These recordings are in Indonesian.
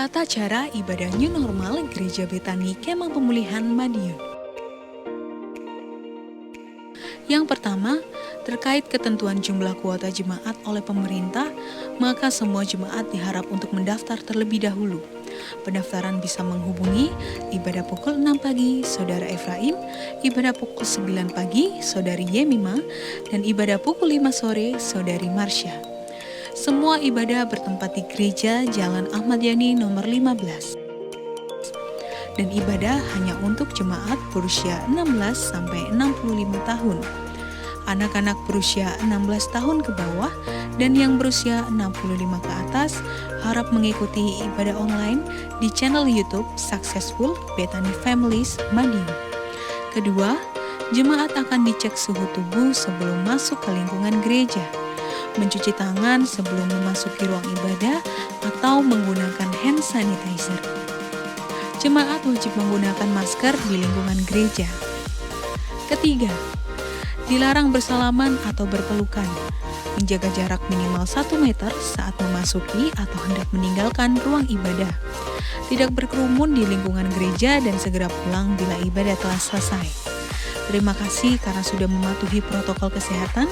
Tata cara ibadah new normal Gereja Betani Kemah Pemulihan Madiun. Yang pertama, terkait ketentuan jumlah kuota jemaat oleh pemerintah, maka semua jemaat diharap untuk mendaftar terlebih dahulu. Pendaftaran bisa menghubungi ibadah pukul 6 pagi, Saudara Efraim, ibadah pukul 9 pagi, Saudari Yemima, dan ibadah pukul 5 sore, Saudari Marsha. Semua ibadah bertempat di Gereja Jalan Ahmad Yani nomor 15. Dan ibadah hanya untuk jemaat berusia 16 sampai 65 tahun. Anak-anak berusia 16 tahun ke bawah dan yang berusia 65 ke atas harap mengikuti ibadah online di channel YouTube Successful Betani Families Madiun. Kedua, jemaat akan dicek suhu tubuh sebelum masuk ke lingkungan gereja, mencuci tangan sebelum memasuki ruang ibadah atau menggunakan hand sanitizer. Jemaat wajib menggunakan masker di lingkungan gereja. Ketiga, dilarang bersalaman atau berpelukan, menjaga jarak minimal 1 meter saat memasuki atau hendak meninggalkan ruang ibadah, tidak berkerumun di lingkungan gereja dan segera pulang bila ibadah telah selesai. Terima kasih karena sudah mematuhi protokol kesehatan.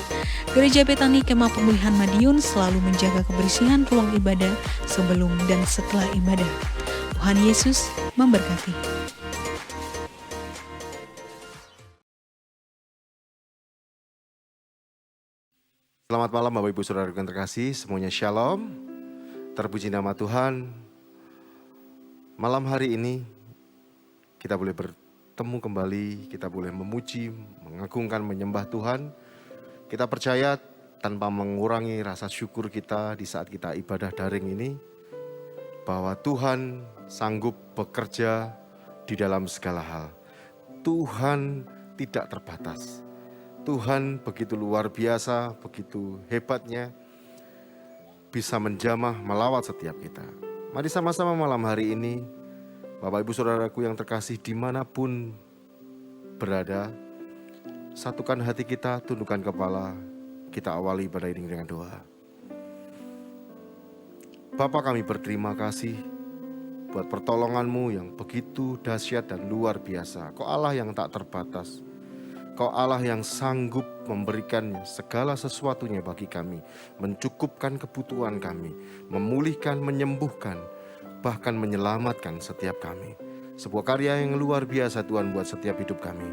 Gereja Betani Kemah Pemulihan Madiun selalu menjaga kebersihan ruang ibadah sebelum dan setelah ibadah. Tuhan Yesus memberkati. Selamat malam Bapak Ibu Saudara yang terkasih, semuanya shalom. Terpuji nama Tuhan. Malam hari ini kita boleh bertemu kembali, kita boleh memuji, mengagungkan, menyembah Tuhan. Kita percaya tanpa mengurangi rasa syukur kita di saat kita ibadah daring ini, bahwa Tuhan sanggup bekerja di dalam segala hal. Tuhan tidak terbatas. Tuhan begitu luar biasa, begitu hebatnya, bisa menjamah melawat setiap kita. Mari sama-sama malam hari ini, Bapak Ibu Saudaraku yang terkasih dimanapun berada, satukan hati kita, tundukkan kepala, kita awali ibadah ini dengan doa. Bapa, kami berterima kasih buat pertolongan-Mu yang begitu dahsyat dan luar biasa. Kau Allah yang tak terbatas. Kau Allah yang sanggup memberikan segala sesuatunya bagi kami, mencukupkan kebutuhan kami, memulihkan, menyembuhkan, bahkan menyelamatkan setiap kami. Sebuah karya yang luar biasa Tuhan buat setiap hidup kami.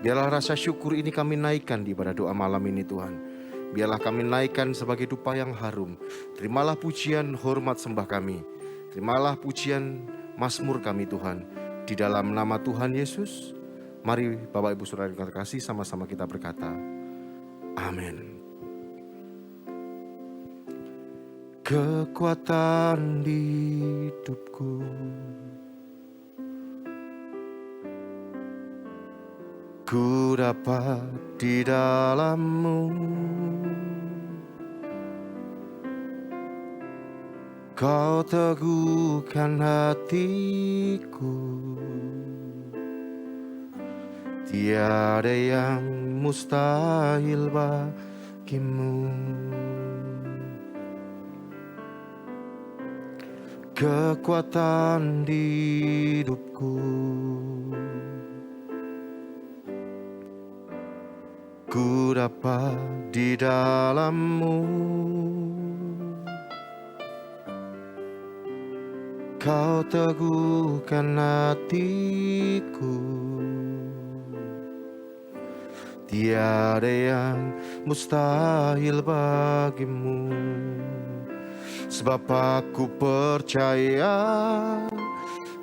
Biarlah rasa syukur ini kami naikkan di pada doa malam ini Tuhan. Biarlah kami naikkan sebagai dupa yang harum. Terimalah pujian, hormat, sembah kami. Terimalah pujian, mazmur kami Tuhan. Di dalam nama Tuhan Yesus. Mari Bapak Ibu Saudara yang terkasih sama-sama kita berkata, amin. Kekuatan di hidupku, ku dapat di dalam-Mu. Kau teguhkan hatiku. Tiada yang mustahil bagimu. Kekuatan di hidupku, ku dapat di dalam-Mu. Kau teguhkan hatiku. Tiada yang mustahil bagimu. Sebab aku percaya,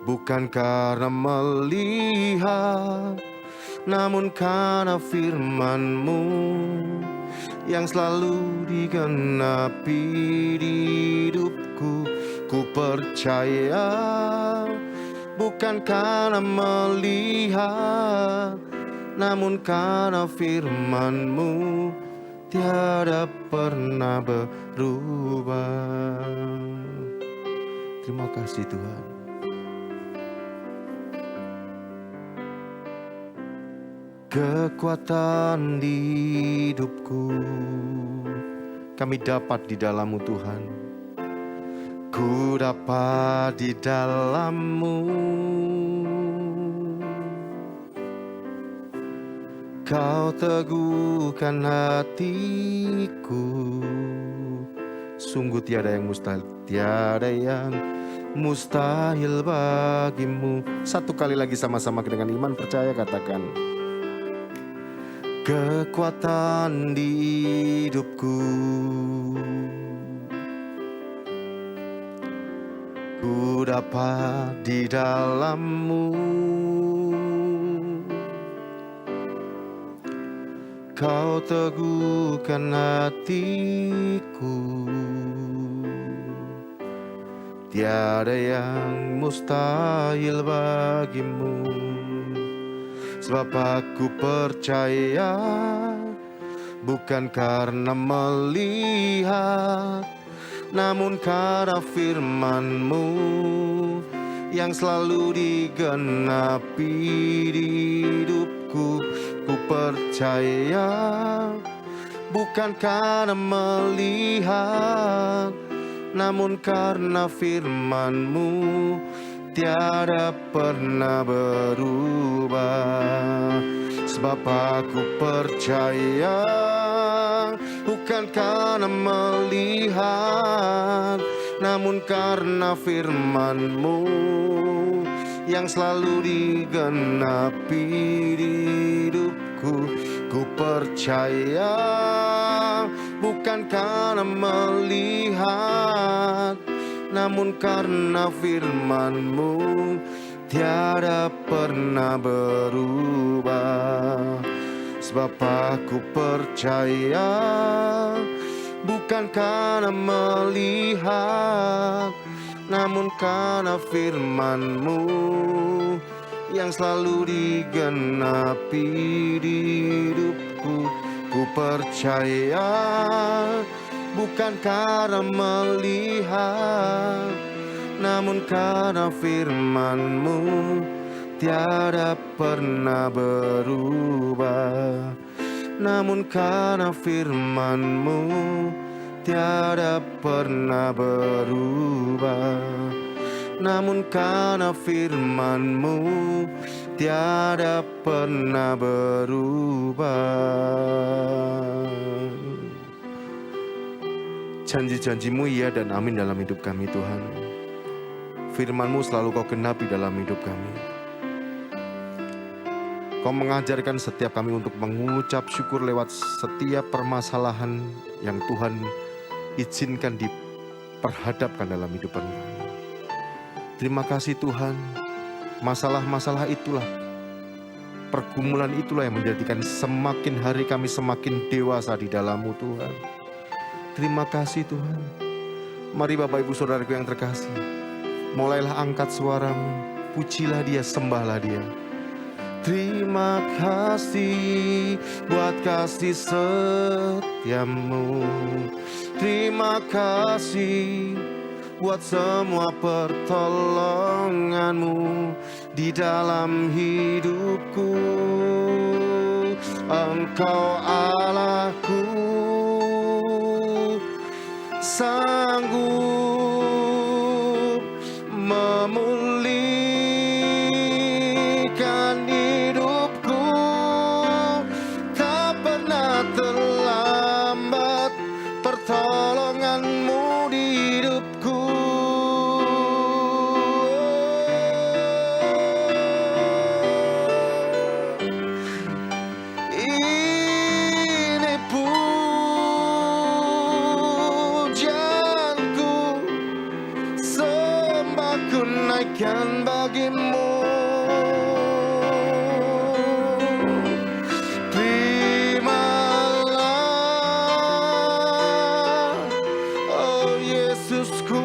bukan karena melihat, namun karena firman-Mu yang selalu digenapi di hidupku. Ku percaya, bukan karena melihat, namun karena firman-Mu tiada pernah berubah. Terima kasih Tuhan. Kekuatan di hidupku, kami dapat di dalam-Mu Tuhan. ku dapat di dalam-Mu. Kau teguhkan hatiku. Sungguh tiada yang mustahil bagimu. Satu kali lagi sama-sama dengan iman percaya katakan. Kekuatan di hidupku, ku dapat di dalam-Mu. Kau teguhkan hatiku. Tiada yang mustahil bagimu. Sebab aku percaya, bukan karena melihat, namun karena firman-Mu yang selalu digenapi di hidupku. Ku percaya, bukan karena melihat, namun karena firman-Mu tiada pernah berubah. Sebab aku percaya, bukan karena melihat, namun karena firman-Mu yang selalu digenapi di hidupku. Ku percaya, bukan karena melihat, namun karena firman-Mu tiada pernah berubah. Sebab aku percaya, bukan karena melihat, namun karena firman-Mu yang selalu digenapi di hidupku. Ku percaya, bukan karena melihat, namun karena firman-Mu tiada pernah berubah. Namun karena firman-Mu tiada pernah berubah. Namun karena firman-Mu tiada pernah berubah. Janji-janji-Mu iya dan amin dalam hidup kami Tuhan. Firman-Mu selalu Kau genapi dalam hidup kami. Kau mengajarkan setiap kami untuk mengucap syukur lewat setiap permasalahan yang Tuhan izinkan diperhadapkan dalam hidup kami. Terima kasih Tuhan, masalah-masalah itulah, pergumulan itulah yang menjadikan semakin hari kami semakin dewasa di dalam-Mu Tuhan. Terima kasih Tuhan. Mari Bapak Ibu Saudaraku yang terkasih, mulailah angkat suaramu, pujilah Dia, sembahlah Dia. Terima kasih buat kasih setiamu. Terima kasih buat semua pertolongan-Mu di dalam hidupku. Engkau Allahku, sanggup memulihkan hidupku. Tak pernah terlambat pertolongan-Mu di hidupku. Ini pujianku, sembahku naikkan bagi-Mu. Terimalah, oh Yesusku.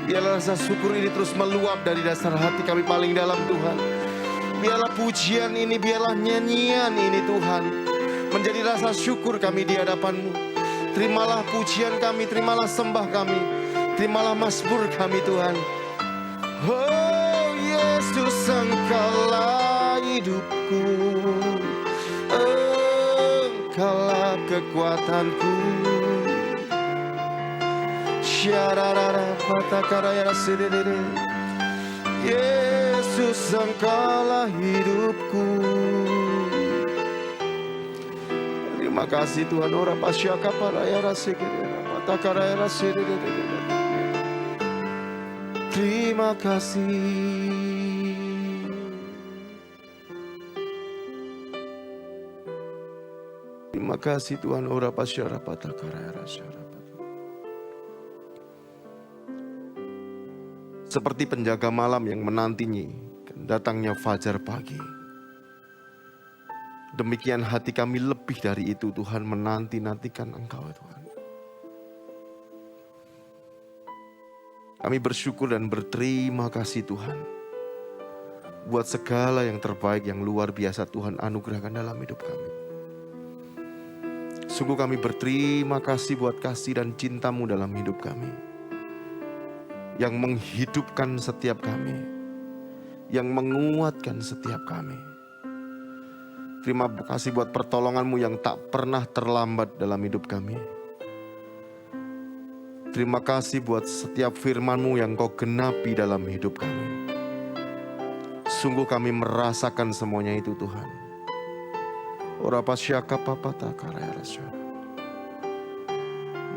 Biarlah rasa syukur ini terus meluap dari dasar hati kami paling dalam Tuhan. Biarlah pujian ini, biarlah nyanyian ini Tuhan menjadi rasa syukur kami di hadapan-Mu. Terimalah pujian kami, terimalah sembah kami, terimalah mazmur kami Tuhan. Oh Yesus, Engkaulah hidupku, Engkaulah kekuatanku. Syararara patakaraya sedede. Yesus, Engkaulah hidupku. Terima kasih Tuhan. Ora pasyaka paraya rasikere patakaraya rasidede. Terima kasih. Terima kasih Tuhan. Ora pasyara patakaraya rasyara. Seperti penjaga malam yang menantinya datangnya fajar pagi. Demikian hati kami lebih dari itu Tuhan, menanti-nantikan Engkau Tuhan. Kami bersyukur dan berterima kasih Tuhan. Buat segala yang terbaik, yang luar biasa Tuhan anugerahkan dalam hidup kami. Sungguh kami berterima kasih buat kasih dan cinta-Mu dalam hidup kami. Yang menghidupkan setiap kami, yang menguatkan setiap kami. Terima kasih buat pertolongan-Mu yang tak pernah terlambat dalam hidup kami. Terima kasih buat setiap firman-Mu yang Kau genapi dalam hidup kami. Sungguh kami merasakan semuanya itu Tuhan. Ora pasyaka papata karaya rasyara.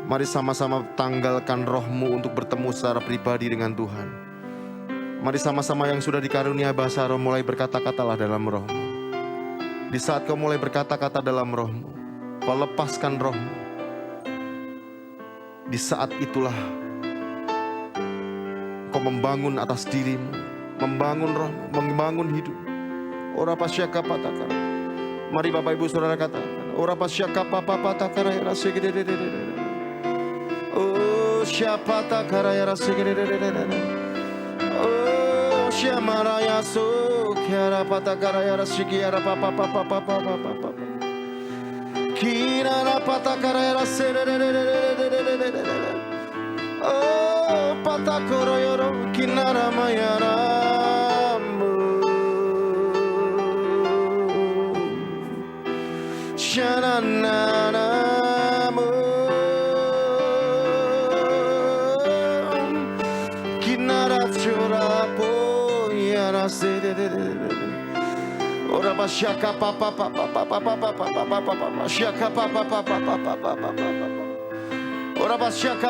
Mari sama-sama tanggalkan roh-Mu untuk bertemu secara pribadi dengan Tuhan. Mari sama-sama yang sudah dikarunia bahasa roh mulai berkata-katalah dalam roh-Mu. Di saat kau mulai berkata-kata dalam roh-Mu, kau lepaskan roh-Mu. Di saat itulah kau membangun atas dirimu, membangun roh-Mu, membangun hidup. Ora pasyaka patakara. Mari Bapak Ibu Saudara katakan, ora pasyaka papatakara ya rasigede. Oh, siapa tak karaya rasigede. Oh, syamaraya sukyara patakaraya rasigiara papa. Kirara patakaraya rasigede. Oh, patakoroyoro kinara mayara. Shanana. Ora basyaka papa syaka papa. Ora basyaka papa.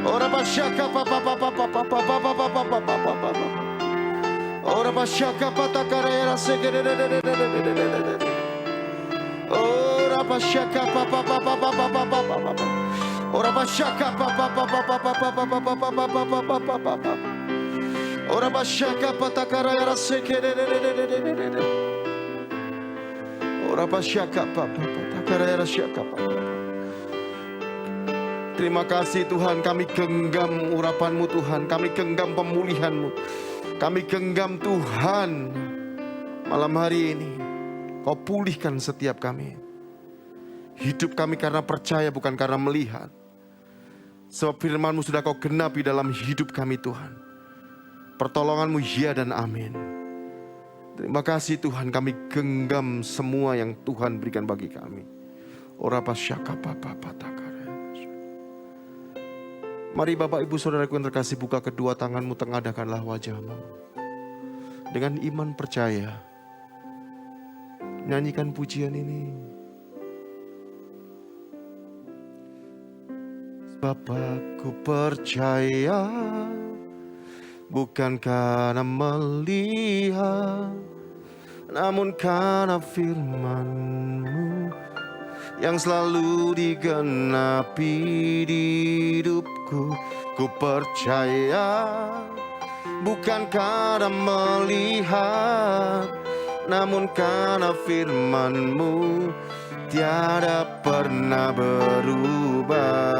Ora basyaka papa. Ora basyaka patakaraya segede. Ora basyaka papa. Ora basyaka papa. Ora basyaka patakaraya segede. Ora basyaka papa patakaraya syaka papa. Terima kasih Tuhan, kami genggam urapan-Mu Tuhan, kami genggam pemulihan-Mu. Kami genggam Tuhan, malam hari ini Kau pulihkan setiap kami. Hidup kami karena percaya bukan karena melihat. Sebab firman-Mu sudah Kau genapi dalam hidup kami Tuhan. Pertolongan-Mu ya dan amin. Terima kasih Tuhan, kami genggam semua yang Tuhan berikan bagi kami. Ora pasyaka papa patakara. Mari Bapak Ibu Saudaraku yang terkasih, buka kedua tanganmu, tengadahkanlah wajahmu. Dengan iman percaya, nyanyikan pujian ini. Sebab aku percaya, bukan karena melihat, namun karena firman-Mu yang selalu digenapi di hidupku. Ku percaya, bukan karena melihat, namun karena firman-Mu tiada pernah berubah.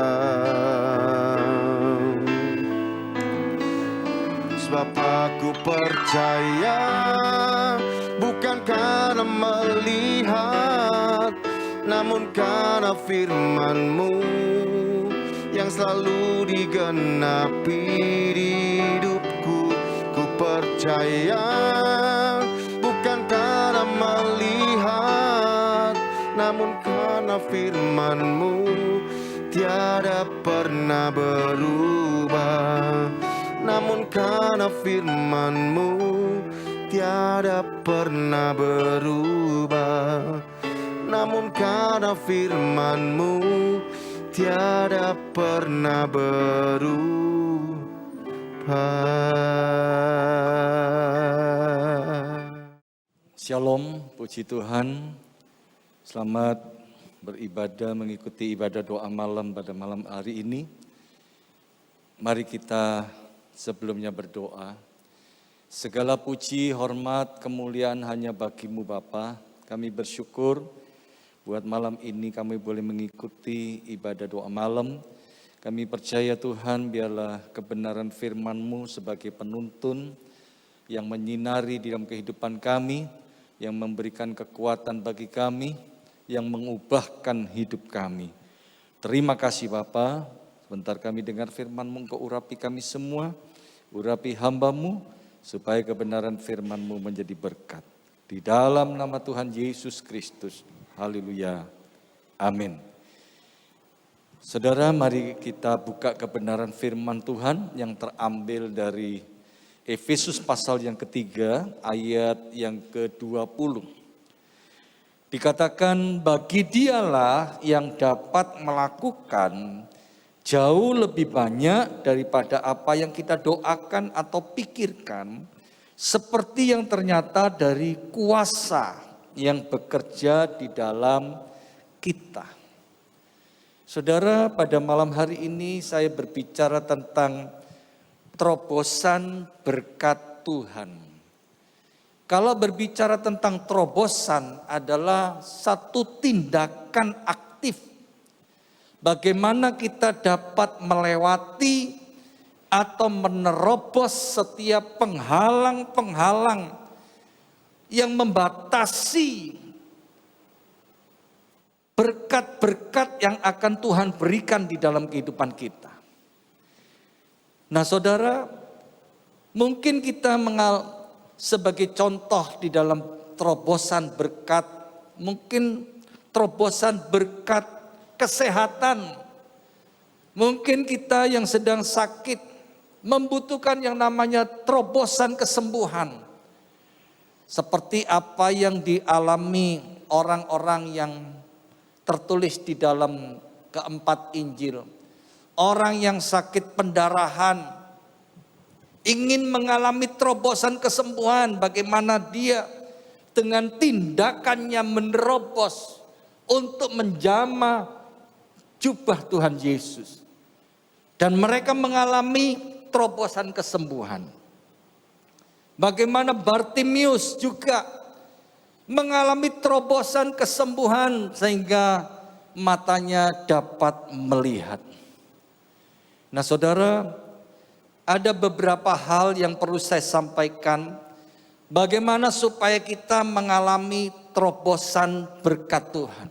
Sebab aku percaya, bukan karena melihat, namun karena firman-Mu yang selalu digenapi di hidupku. Ku percaya, bukan karena melihat, namun karena firman-Mu tiada pernah berubah. Namun karena firman-Mu tiada pernah berubah. Namun karena firman-Mu tiada pernah berubah. Shalom, puji Tuhan. Selamat beribadah, mengikuti ibadah doa malam pada malam hari ini. Mari kita sebelumnya berdoa. Segala puji, hormat, kemuliaan hanya bagi-Mu Bapa. Kami bersyukur buat malam ini kami boleh mengikuti ibadah doa malam. Kami percaya Tuhan, biarlah kebenaran firman-Mu sebagai penuntun yang menyinari di dalam kehidupan kami, yang memberikan kekuatan bagi kami, yang mengubahkan hidup kami. Terima kasih Bapa. Sebentar kami dengar firman-Mu, Engkau urapi kami semua, urapi hamba-Mu, supaya kebenaran firman-Mu menjadi berkat. Di dalam nama Tuhan Yesus Kristus. Haleluya. Amin. Saudara, mari kita buka kebenaran firman Tuhan yang terambil dari Efesus pasal yang ketiga, ayat yang ke-20. Dikatakan, bagi Dialah yang dapat melakukan jauh lebih banyak daripada apa yang kita doakan atau pikirkan, seperti yang ternyata dari kuasa yang bekerja di dalam kita. Saudara, pada malam hari ini saya berbicara tentang terobosan berkat Tuhan. Kalau berbicara tentang terobosan adalah satu tindakan aktif. Bagaimana kita dapat melewati atau menerobos setiap penghalang-penghalang yang membatasi berkat-berkat yang akan Tuhan berikan di dalam kehidupan kita. Nah saudara, mungkin kita sebagai contoh di dalam terobosan berkat, mungkin terobosan berkat kesehatan. Mungkin kita yang sedang sakit membutuhkan yang namanya terobosan kesembuhan. Seperti apa yang dialami orang-orang yang tertulis di dalam keempat Injil. Orang yang sakit pendarahan ingin mengalami terobosan kesembuhan, bagaimana dia dengan tindakannya menerobos untuk menjamah jubah Tuhan Yesus. Dan mereka mengalami terobosan kesembuhan. Bagaimana Bartimius juga mengalami terobosan kesembuhan sehingga matanya dapat melihat. Nah saudara, ada beberapa hal yang perlu saya sampaikan. Bagaimana supaya kita mengalami terobosan berkat Tuhan.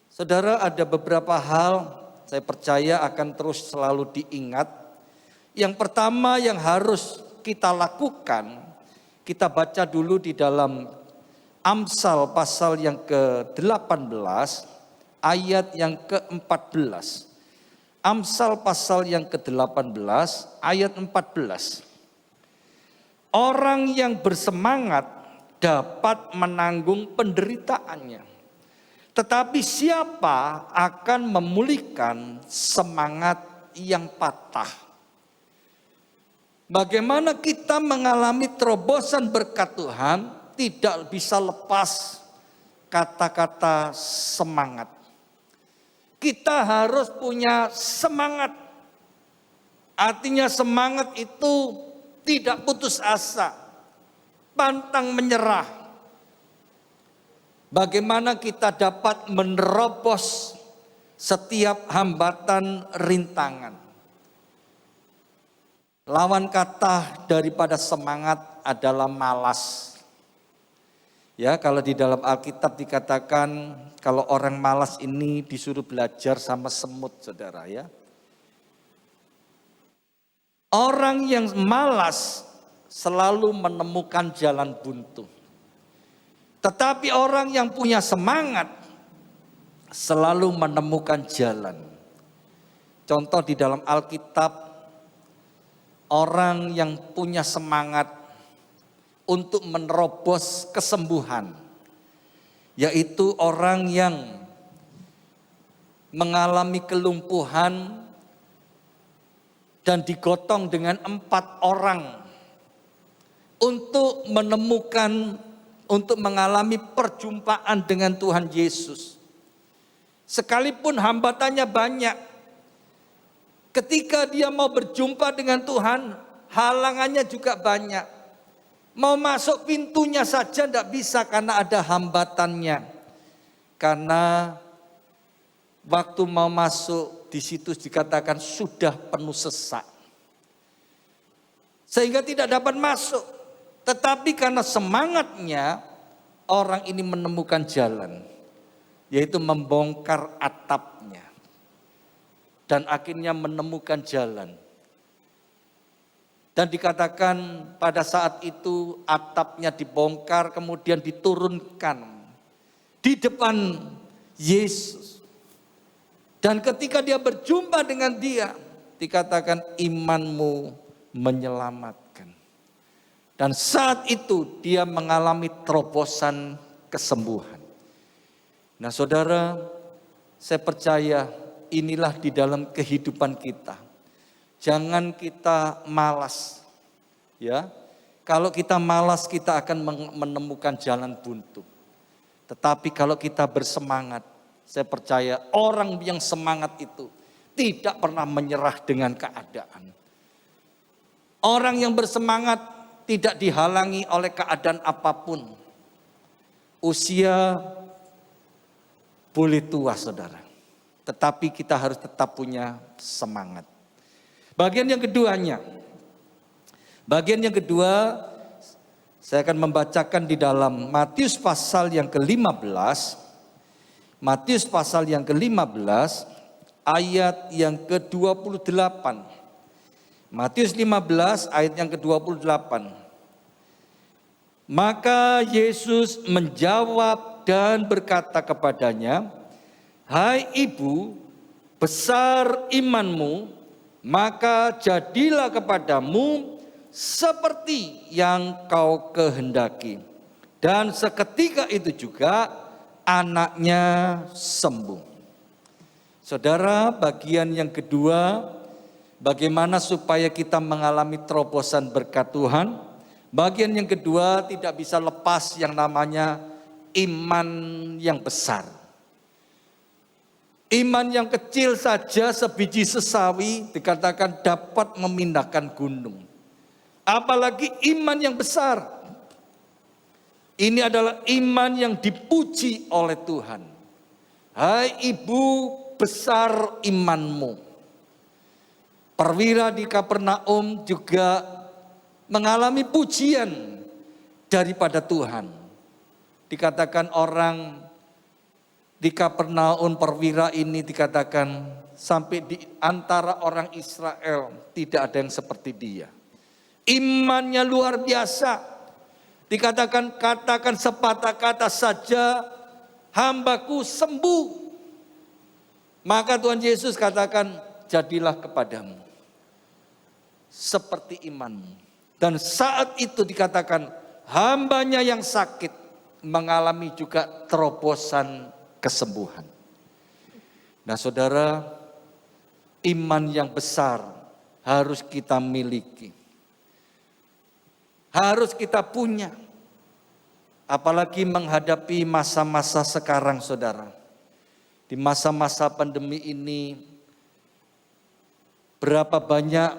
Saudara, ada beberapa hal saya percaya akan terus selalu diingat. Yang pertama yang harus kita lakukan, kita baca dulu di dalam Amsal pasal yang ke-18 ayat yang ke-14. Amsal pasal yang ke-18 ayat 14. Orang yang bersemangat dapat menanggung penderitaannya. Tetapi siapa akan memulihkan semangat yang patah? Bagaimana kita mengalami terobosan berkat Tuhan tidak bisa lepas kata-kata semangat. Kita harus punya semangat. Artinya semangat itu tidak putus asa, pantang menyerah. Bagaimana kita dapat menerobos setiap hambatan rintangan. Lawan kata daripada semangat adalah malas. Ya, kalau di dalam Alkitab dikatakan kalau orang malas ini disuruh belajar sama semut, saudara ya. Orang yang malas selalu menemukan jalan buntu. Tetapi orang yang punya semangat selalu menemukan jalan. Contoh di dalam Alkitab, orang yang punya semangat untuk menerobos kesembuhan, yaitu orang yang mengalami kelumpuhan dan digotong dengan 4 orang untuk mengalami perjumpaan dengan Tuhan Yesus. Sekalipun hambatannya banyak, ketika dia mau berjumpa dengan Tuhan, halangannya juga banyak. Mau masuk pintunya saja tidak bisa karena ada hambatannya. Karena waktu mau masuk di situ dikatakan sudah penuh sesak. Sehingga tidak dapat masuk. Tetapi karena semangatnya, orang ini menemukan jalan. Yaitu membongkar atapnya. Dan akhirnya menemukan jalan. Dan dikatakan pada saat itu atapnya dibongkar, kemudian diturunkan di depan Yesus. Dan ketika dia berjumpa dengan dia, dikatakan imanmu menyelamatkan. Dan saat itu dia mengalami terobosan kesembuhan. Nah saudara, saya percaya inilah di dalam kehidupan kita. Jangan kita malas, ya. Kalau kita malas, kita akan menemukan jalan buntu. Tetapi kalau kita bersemangat, saya percaya orang yang semangat itu tidak pernah menyerah dengan keadaan. Orang yang bersemangat tidak dihalangi oleh keadaan apapun. Usia boleh tua, saudara. Tetapi kita harus tetap punya semangat. Bagian yang kedua, saya akan membacakan di dalam Matius pasal yang ke-15. Matius pasal yang ke-15 ayat yang ke-28. Matius 15 ayat yang ke-28. Maka Yesus menjawab dan berkata kepadanya, "Hai ibu, besar imanmu, maka jadilah kepadamu seperti yang kau kehendaki." Dan seketika itu juga anaknya sembuh. Saudara, bagian yang kedua, bagaimana supaya kita mengalami terobosan berkat Tuhan. Bagian yang kedua, tidak bisa lepas yang namanya iman yang besar. Iman yang kecil saja sebiji sesawi dikatakan dapat memindahkan gunung. Apalagi iman yang besar. Ini adalah iman yang dipuji oleh Tuhan. Hai ibu, besar imanmu. Perwira di Kapernaum juga mengalami pujian daripada Tuhan. Dikatakan orang di Kapernaum, perwira ini dikatakan sampai di antara orang Israel tidak ada yang seperti dia. Imannya luar biasa. Katakan sepatah kata saja, hambaku sembuh. Maka Tuhan Yesus katakan, jadilah kepadamu seperti imanmu. Dan saat itu dikatakan hambanya yang sakit mengalami juga terobosan kesembuhan. Nah saudara, iman yang besar harus kita miliki. Harus kita punya. Apalagi menghadapi masa-masa sekarang saudara. Di masa-masa pandemi ini, berapa banyak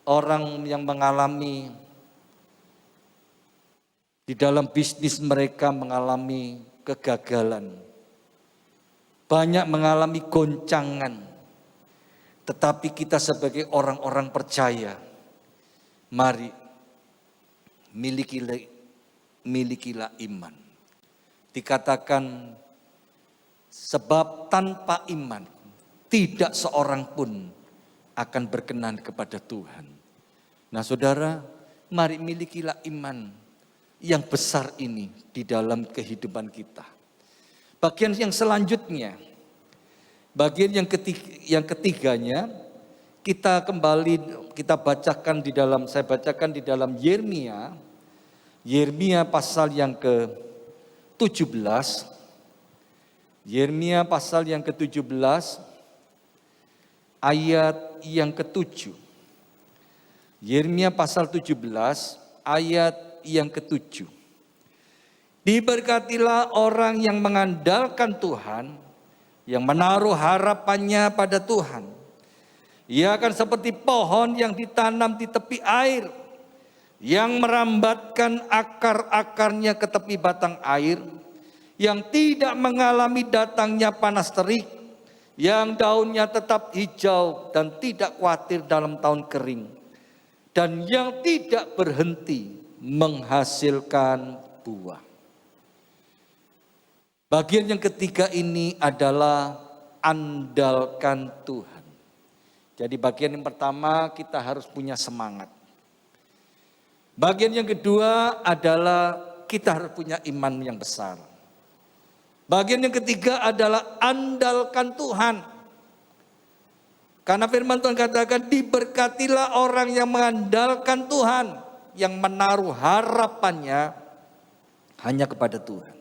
orang yang mengalami di dalam bisnis mereka mengalami kegagalan. Banyak mengalami goncangan. Tetapi kita sebagai orang-orang percaya, mari milikilah iman. Dikatakan sebab tanpa iman tidak seorang pun akan berkenan kepada Tuhan. Nah saudara, mari milikilah iman. yang besar ini di dalam kehidupan kita. Bagian yang selanjutnya, bagian yang ketiganya, kita bacakan di dalam, saya bacakan di dalam Yeremia pasal yang ke-17, Yeremia pasal yang ke-17 ayat yang ke-7. Yeremia pasal 17 ayat yang ke-7. Diberkatilah orang yang mengandalkan Tuhan, yang menaruh harapannya pada Tuhan. Ia akan seperti pohon yang ditanam di tepi air, yang merambatkan akar-akarnya ke tepi batang air, yang tidak mengalami datangnya panas terik, yang daunnya tetap hijau dan tidak khawatir dalam tahun kering, dan yang tidak berhenti menghasilkan buah. Bagian yang ketiga ini adalah andalkan Tuhan. Jadi bagian yang pertama kita harus punya semangat. Bagian yang kedua adalah kita harus punya iman yang besar. Bagian yang ketiga adalah andalkan Tuhan. Karena firman Tuhan katakan diberkatilah orang yang mengandalkan Tuhan, yang menaruh harapannya hanya kepada Tuhan.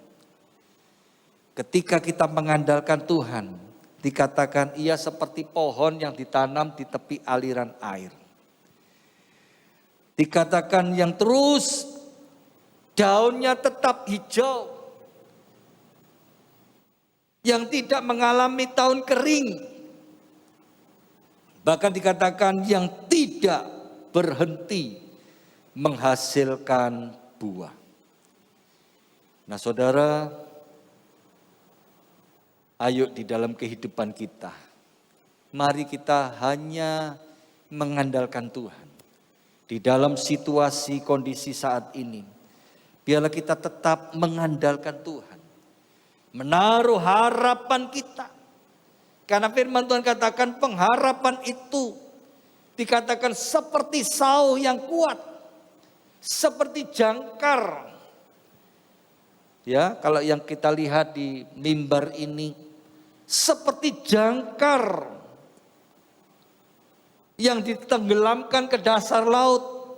Ketika kita mengandalkan Tuhan, dikatakan ia seperti pohon yang ditanam di tepi aliran air. Dikatakan yang terus daunnya tetap hijau, yang tidak mengalami tahun kering. Bahkan dikatakan yang tidak berhenti menghasilkan buah. Nah saudara, ayo di dalam kehidupan kita, mari kita hanya mengandalkan Tuhan. Di dalam situasi kondisi saat ini, biarlah kita tetap mengandalkan Tuhan. Menaruh harapan kita. Karena firman Tuhan katakan pengharapan itu dikatakan seperti sauh yang kuat, seperti jangkar. Ya, kalau yang kita lihat di mimbar ini seperti jangkar yang ditenggelamkan ke dasar laut,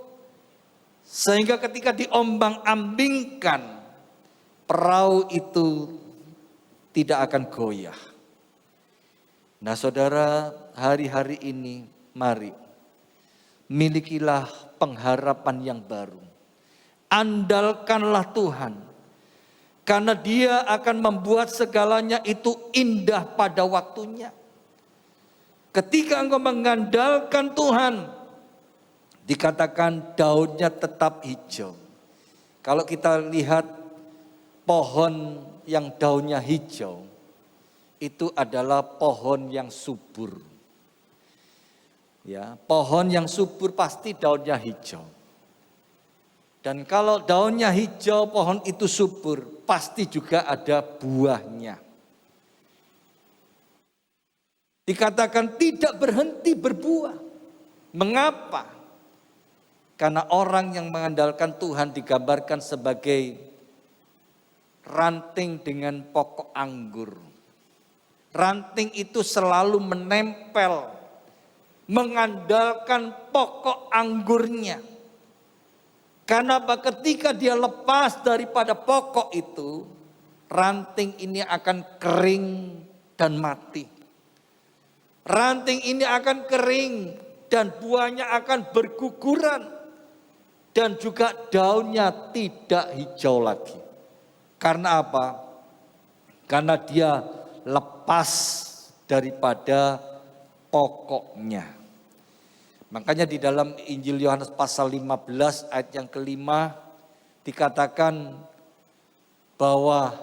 sehingga ketika diombang-ambingkan perahu itu tidak akan goyah. Nah saudara, hari-hari ini mari milikilah pengharapan yang baru. Andalkanlah Tuhan, karena Dia akan membuat segalanya itu indah pada waktunya. Ketika engkau mengandalkan Tuhan, dikatakan daunnya tetap hijau. Kalau kita lihat pohon yang daunnya hijau, itu adalah pohon yang subur. Ya, pohon yang subur pasti daunnya hijau. Dan kalau daunnya hijau, pohon itu subur, pasti juga ada buahnya. Dikatakan tidak berhenti berbuah. Mengapa? Karena orang yang mengandalkan Tuhan digambarkan sebagai ranting dengan pokok anggur. Ranting itu selalu menempel, mengandalkan pokok anggurnya. Karena ketika dia lepas daripada pokok itu, ranting ini akan kering dan mati. Ranting ini akan kering dan buahnya akan berguguran. Dan juga daunnya tidak hijau lagi. Karena apa? Karena dia lepas daripada pokoknya. Makanya di dalam Injil Yohanes pasal 15 ayat yang kelima dikatakan bahwa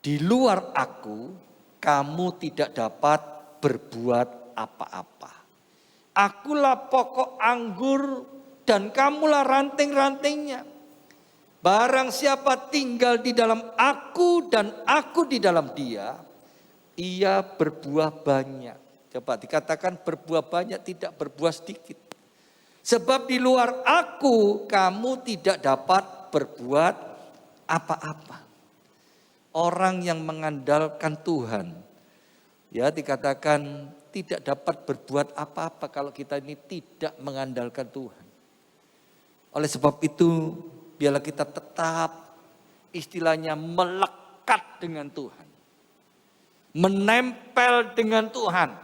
di luar aku kamu tidak dapat berbuat apa-apa. Akulah pokok anggur dan kamulah ranting-rantingnya. Barang siapa tinggal di dalam aku dan aku di dalam dia, ia berbuah banyak. Coba dikatakan berbuah banyak, tidak berbuah sedikit. Sebab di luar aku kamu tidak dapat berbuat apa-apa. Orang yang mengandalkan Tuhan, ya dikatakan tidak dapat berbuat apa-apa kalau kita ini tidak mengandalkan Tuhan. Oleh sebab itu, biarlah kita tetap istilahnya melekat dengan Tuhan. Menempel dengan Tuhan.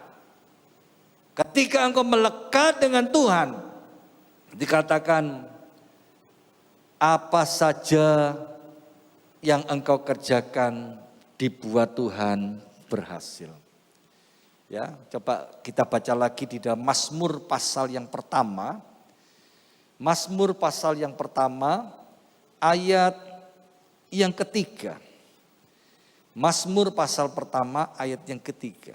Ketika engkau melekat dengan Tuhan, dikatakan apa saja yang engkau kerjakan dibuat Tuhan berhasil. Ya, coba kita baca lagi di dalam Mazmur pasal yang pertama. Mazmur pasal yang pertama ayat yang ketiga. Mazmur pasal pertama ayat yang ketiga.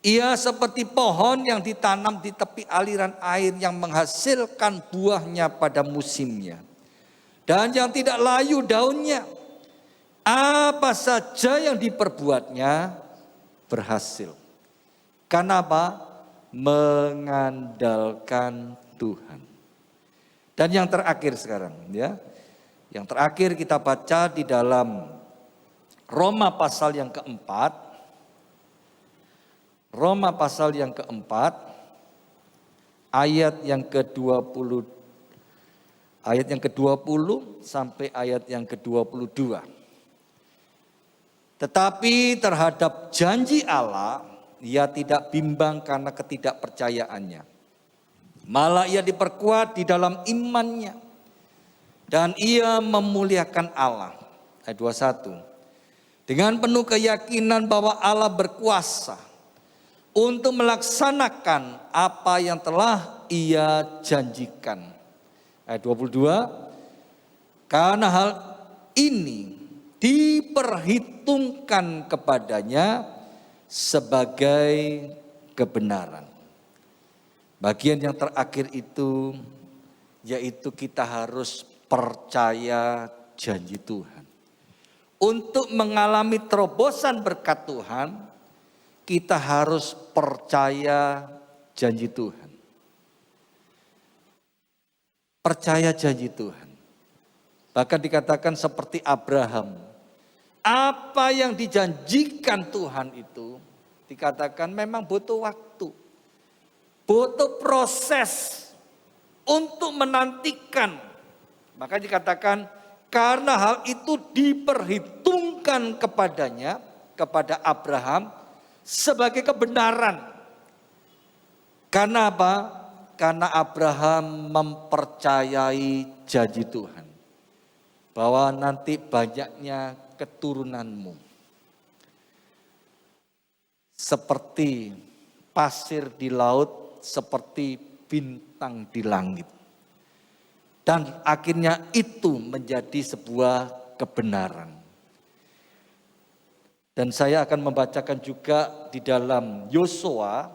Ia seperti pohon yang ditanam di tepi aliran air yang menghasilkan buahnya pada musimnya. Dan yang tidak layu daunnya. Apa saja yang diperbuatnya berhasil. Karena apa? Mengandalkan Tuhan. Dan yang terakhir sekarang ya. Yang terakhir kita baca di dalam Roma pasal yang keempat. Roma pasal yang keempat, ayat yang ke-20, ayat yang ke-20 sampai ayat yang ke-22. Tetapi terhadap janji Allah, ia tidak bimbang karena ketidakpercayaannya. Malah ia diperkuat di dalam imannya. Dan ia memuliakan Allah. Ayat 21. Dengan penuh keyakinan bahwa Allah berkuasa untuk melaksanakan apa yang telah ia janjikan. Ayat 22, karena hal ini diperhitungkan kepadanya sebagai kebenaran. Bagian yang terakhir itu, yaitu kita harus percaya janji Tuhan. Untuk mengalami terobosan berkat Tuhan, kita harus percaya janji Tuhan. Percaya janji Tuhan. Bahkan dikatakan seperti Abraham. Apa yang dijanjikan Tuhan itu dikatakan memang butuh waktu. Butuh proses untuk menantikan. Maka dikatakan karena hal itu diperhitungkan kepadanya, kepada Abraham, sebagai kebenaran. Karena apa? Karena Abraham mempercayai janji Tuhan. Bahwa nanti banyaknya keturunanmu. Seperti pasir di laut, seperti bintang di langit. Dan akhirnya itu menjadi sebuah kebenaran. Dan saya akan membacakan juga di dalam Yosua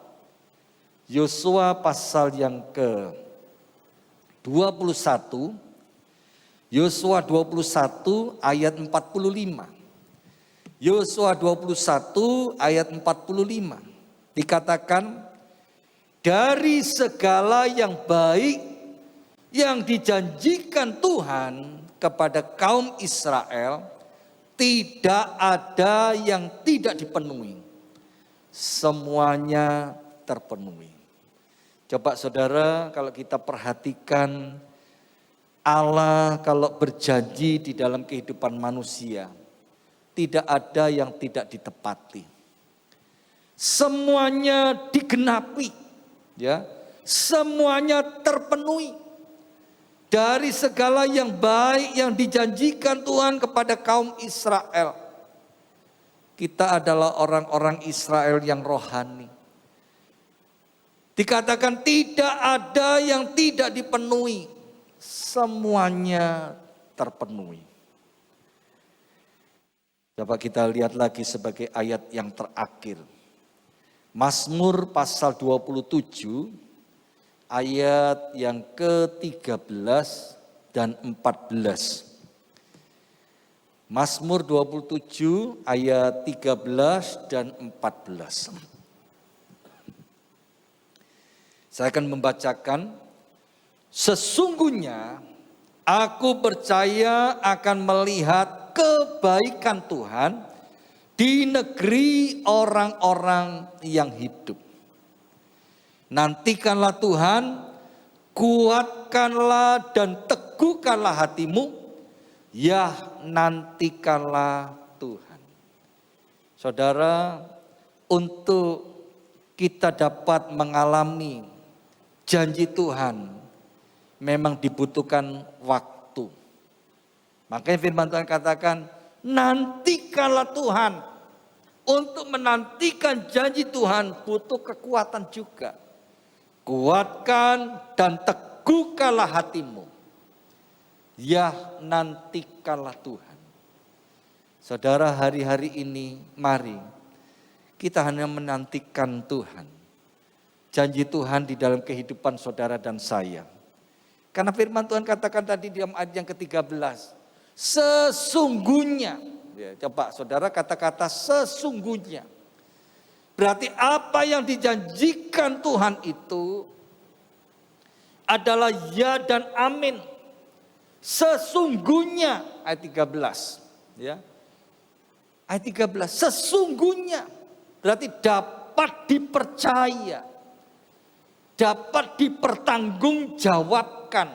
pasal yang ke-21, Yosua 21 ayat 45. Yosua 21 ayat 45 dikatakan, dari segala yang baik yang dijanjikan Tuhan kepada kaum Israel, tidak ada yang tidak dipenuhi. Semuanya terpenuhi. Coba saudara, kalau kita perhatikan Allah kalau berjanji di dalam kehidupan manusia, tidak ada yang tidak ditepati. Semuanya digenapi, ya. Semuanya terpenuhi. Dari segala yang baik yang dijanjikan Tuhan kepada kaum Israel. Kita adalah orang-orang Israel yang rohani. Dikatakan tidak ada yang tidak dipenuhi. Semuanya terpenuhi. Coba kita lihat lagi sebagai ayat yang terakhir. Mazmur pasal 27 ayat yang ke-13 dan 14. Mazmur 27 ayat 13 dan 14. Saya akan membacakan Sesungguhnya aku percaya akan melihat kebaikan Tuhan di negeri orang-orang yang hidup. Nantikanlah Tuhan, kuatkanlah dan teguhkanlah hatimu, ya nantikanlah Tuhan. Saudara, untuk kita dapat mengalami janji Tuhan, memang dibutuhkan waktu. Makanya firman Tuhan katakan, nantikanlah Tuhan. Untuk menantikan janji Tuhan butuh kekuatan juga. Kuatkan dan teguhkanlah hatimu. Ya nantikanlah Tuhan. Saudara, hari-hari ini mari kita hanya menantikan Tuhan. Janji Tuhan di dalam kehidupan saudara dan saya. Karena firman Tuhan katakan tadi di dalam ayat yang ke-13. Sesungguhnya. Ya, coba saudara kata-kata sesungguhnya. Berarti apa yang dijanjikan Tuhan itu adalah ya dan amin. Sesungguhnya ayat 13. Ya. Ayat 13. Sesungguhnya. Berarti dapat dipercaya. Dapat dipertanggungjawabkan.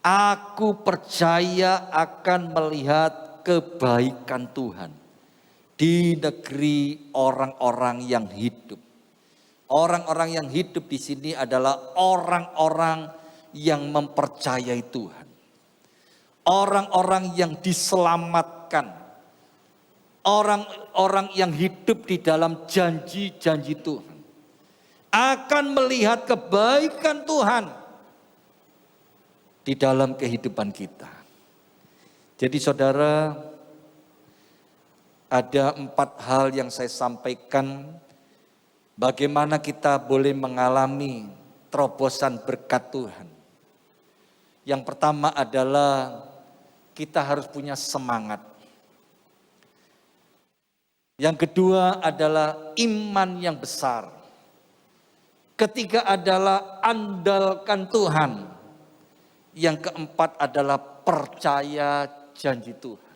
Aku percaya akan melihat kebaikan Tuhan di negeri orang-orang yang hidup. Orang-orang yang hidup di sini adalah orang-orang yang mempercayai Tuhan. Orang-orang yang diselamatkan. Orang-orang yang hidup di dalam janji-janji Tuhan. Akan melihat kebaikan Tuhan di dalam kehidupan kita. Jadi saudara, ada 4 hal yang saya sampaikan. Bagaimana kita boleh mengalami terobosan berkat Tuhan. Yang pertama adalah kita harus punya semangat. Yang kedua adalah iman yang besar. Ketiga adalah andalkan Tuhan. Yang keempat adalah percaya janji Tuhan.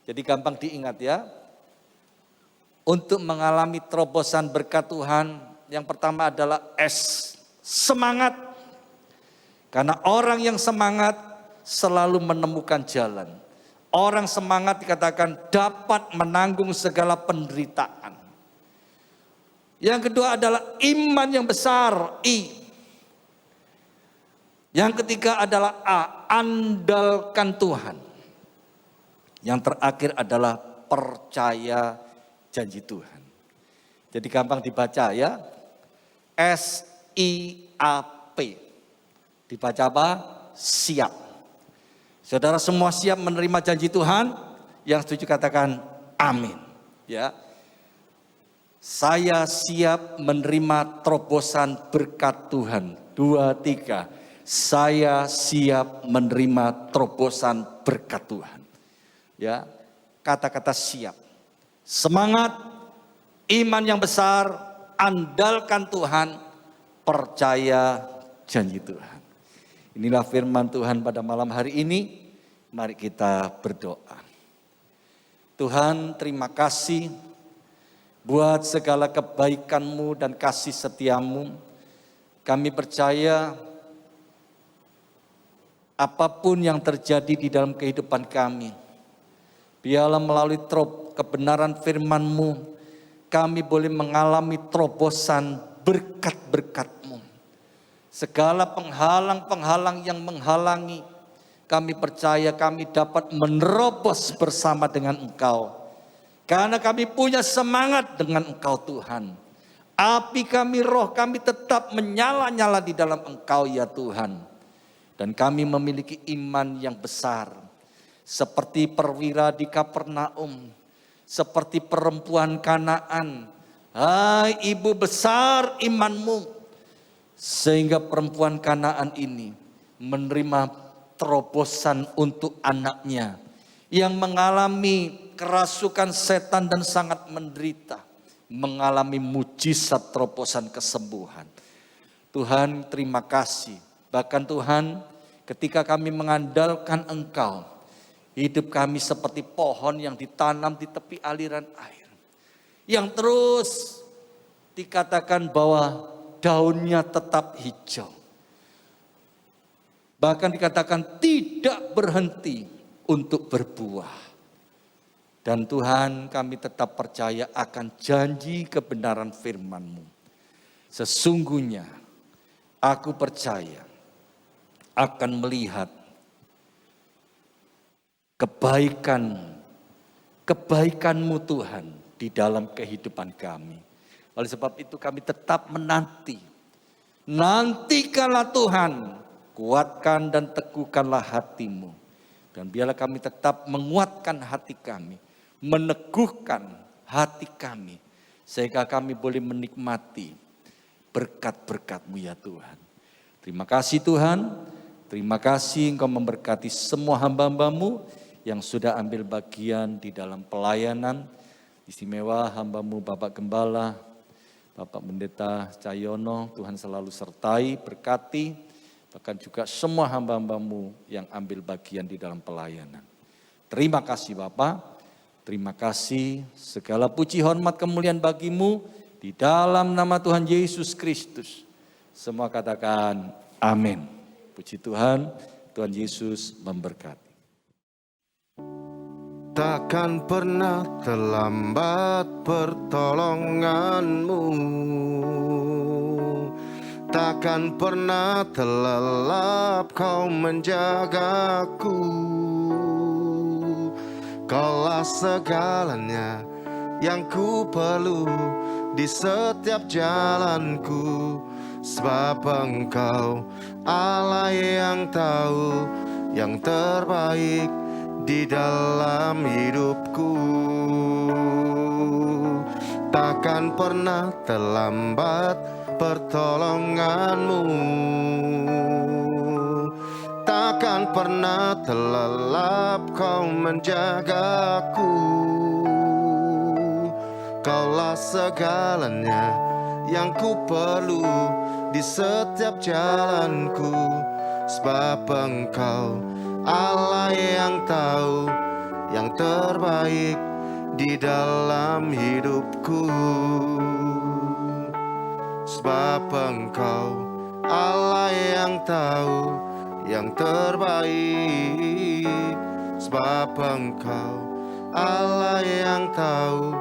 Jadi gampang diingat ya. Untuk mengalami terobosan berkat Tuhan, yang pertama adalah semangat. Karena orang yang semangat selalu menemukan jalan. Orang semangat dikatakan dapat menanggung segala penderitaan. Yang kedua adalah iman yang besar, I. Yang ketiga adalah A, andalkan Tuhan. Yang terakhir adalah percaya janji Tuhan. Jadi gampang dibaca ya. SIAP. Dibaca apa? Siap. Saudara semua siap menerima janji Tuhan? Yang setuju katakan amin. Ya. Saya siap menerima terobosan berkat Tuhan. 2, 3. Saya siap menerima terobosan berkat Tuhan. Ya, kata-kata siap. Semangat, iman yang besar, andalkan Tuhan, percaya janji Tuhan. Inilah firman Tuhan pada malam hari ini. Mari kita berdoa. Tuhan, terima kasih buat segala kebaikan-Mu dan kasih setia-Mu. Kami percaya apapun yang terjadi di dalam kehidupan kami, biarlah melalui kebenaran firman-Mu, kami boleh mengalami terobosan berkat-berkat-Mu. Segala penghalang-penghalang yang menghalangi, kami percaya kami dapat menerobos bersama dengan Engkau. Karena kami punya semangat dengan Engkau Tuhan. Api kami, roh kami tetap menyala-nyala di dalam Engkau ya Tuhan. Dan kami memiliki iman yang besar. Seperti perwira di Kapernaum. Seperti perempuan Kanaan. Hai ibu besar imanmu. Sehingga perempuan Kanaan ini menerima terobosan untuk anaknya. Yang mengalami kerasukan setan dan sangat menderita. Mengalami mujizat terobosan kesembuhan. Tuhan terima kasih. Bahkan Tuhan, ketika kami mengandalkan Engkau, hidup kami seperti pohon yang ditanam di tepi aliran air. Yang terus dikatakan bahwa daunnya tetap hijau. Bahkan dikatakan tidak berhenti untuk berbuah. Dan Tuhan, kami tetap percaya akan janji kebenaran firman-Mu. Sesungguhnya aku percaya akan melihat kebaikan-Mu Tuhan di dalam kehidupan kami. Oleh sebab itu kami tetap menanti. Nantikanlah Tuhan, kuatkan dan teguhkanlah hati-Mu. Dan biarlah kami tetap menguatkan hati kami, meneguhkan hati kami, sehingga kami boleh menikmati berkat-berkat-Mu ya Tuhan. Terima kasih Tuhan, terima kasih Engkau memberkati semua hamba-hamba-Mu yang sudah ambil bagian di dalam pelayanan. Istimewa hamba-Mu Bapak Gembala, Bapak Pendeta Cahyono, Tuhan selalu sertai, berkati, bahkan juga semua hamba-hamba-Mu yang ambil bagian di dalam pelayanan. Terima kasih Bapak, terima kasih, segala puji hormat kemuliaan bagi-Mu di dalam nama Tuhan Yesus Kristus. Semua katakan amin. Puji Tuhan, Tuhan Yesus memberkati. Takkan pernah terlambat pertolongan-Mu, takkan pernah terlelap Kau menjagaku. Kaulah segalanya yang ku perlu di setiap jalanku, sebab Engkau Allah yang tahu yang terbaik di dalam hidupku. Takkan pernah terlambat pertolongan-Mu, takkan pernah terlelap Kau menjagaku. Kaulah segalanya yang ku perlu di setiap jalanku, sebab Engkau Allah yang tahu yang terbaik di dalam hidupku. Sebab Engkau Allah yang tahu yang terbaik. Sebab Engkau Allah yang tahu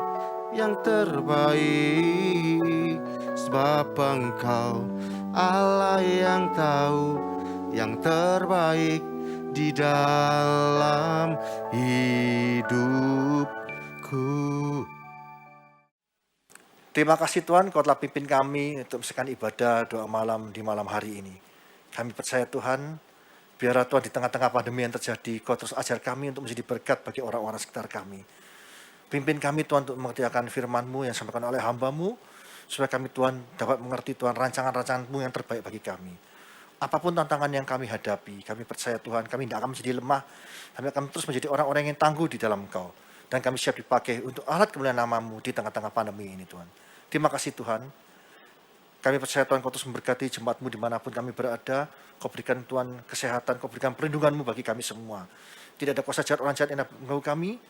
yang terbaik. Sebab Engkau Allah yang tahu yang terbaik di dalam hidupku. Terima kasih Tuhan, Kau telah pimpin kami untuk menyelesaikan ibadah doa malam di malam hari ini. Kami percaya Tuhan, biarlah Tuhan di tengah-tengah pandemi yang terjadi, Kau terus ajar kami untuk menjadi berkat bagi orang-orang sekitar kami. Pimpin kami Tuhan untuk mengerti akan firman-Mu yang disampaikan oleh hamba-Mu, supaya kami Tuhan dapat mengerti Tuhan rancangan-rancangan-Mu yang terbaik bagi kami. Apapun tantangan yang kami hadapi, kami percaya Tuhan, kami tidak akan menjadi lemah, kami akan terus menjadi orang-orang yang tangguh di dalam Engkau. Dan kami siap dipakai untuk alat kemuliaan nama-Mu di tengah-tengah pandemi ini Tuhan. Terima kasih Tuhan. Kami percaya Tuhan Kau terus memberkati jemaat-Mu dimanapun kami berada. Kau berikan Tuhan kesehatan, Kau berikan perlindungan-Mu bagi kami semua. Tidak ada kuasa jahat orang jahat yang mengganggu kami,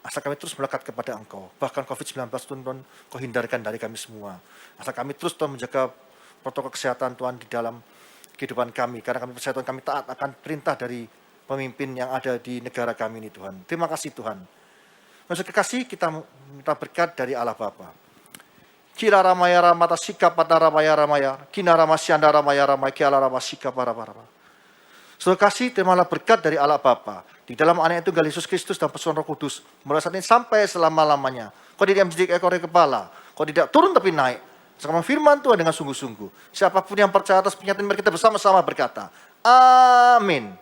asal kami terus melekat kepada Engkau. Bahkan COVID-19 Tuhan Kau hindarkan dari kami semua. Asal kami terus Tuhan menjaga protokol kesehatan Tuhan di dalam kehidupan kami. Karena kami percaya Tuhan kami taat akan perintah dari pemimpin yang ada di negara kami ini Tuhan. Terima kasih Tuhan. Maksud kekasih kita minta berkat dari Allah Bapa. Kira ramaya ramata sikap pada ramaya ramaya. Kina ramasianda ramaya ramaya. Kiala ramasika para para. Saudara kasih, terimalah berkat dari Allah Bapa di dalam anak itu Yesus Kristus dan persekutuan Roh Kudus mulai saat ini sampai selama-lamanya. Kau tidak menjadi ekor kepala, kau tidak turun tapi naik. Sekarang firman Tuhan dengan sungguh-sungguh. Siapapun yang percaya atas pernyataan kita bersama-sama berkata, amin.